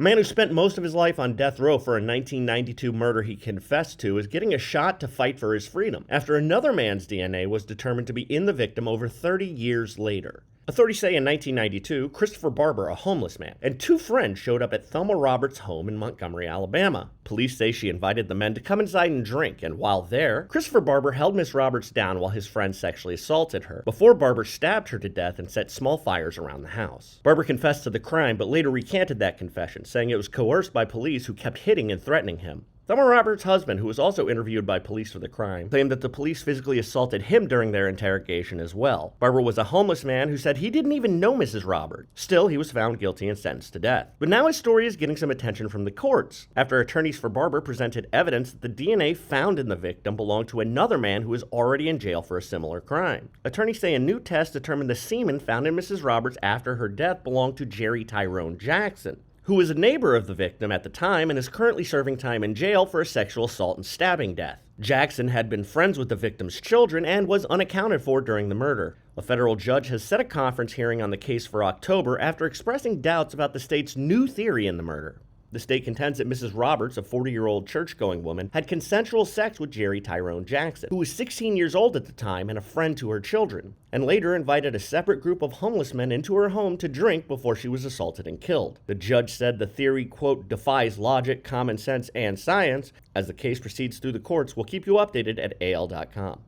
A man who spent most of his life on death row for a 1992 murder he confessed to is getting a shot to fight for his freedom after another man's DNA was determined to be in the victim over 30 years later. Authorities say in 1992, Christopher Barber, a homeless man, and two friends showed up at Thelma Roberts' home in Montgomery, Alabama. Police say she invited the men to come inside and drink, and while there, Christopher Barber held Miss Roberts down while his friend sexually assaulted her, before Barber stabbed her to death and set small fires around the house. Barber confessed to the crime, but later recanted that confession, saying it was coerced by police who kept hitting and threatening him. Thelma Roberts' husband, who was also interviewed by police for the crime, claimed that the police physically assaulted him during their interrogation as well. Barber was a homeless man who said he didn't even know Mrs. Roberts. Still, he was found guilty and sentenced to death. But now his story is getting some attention from the courts, after attorneys for Barber presented evidence that the DNA found in the victim belonged to another man who was already in jail for a similar crime. Attorneys say a new test determined the semen found in Mrs. Roberts after her death belonged to Jerry Tyrone Jackson, who was a neighbor of the victim at the time and is currently serving time in jail for a sexual assault and stabbing death. Jackson had been friends with the victim's children and was unaccounted for during the murder. A federal judge has set a conference hearing on the case for October after expressing doubts about the state's new theory in the murder. The state contends that Mrs. Roberts, a 40-year-old church-going woman, had consensual sex with Jerry Tyrone Jackson, who was 16 years old at the time and a friend to her children, and later invited a separate group of homeless men into her home to drink before she was assaulted and killed. The judge said the theory, quote, defies logic, common sense, and science. As the case proceeds through the courts, we'll keep you updated at AL.com.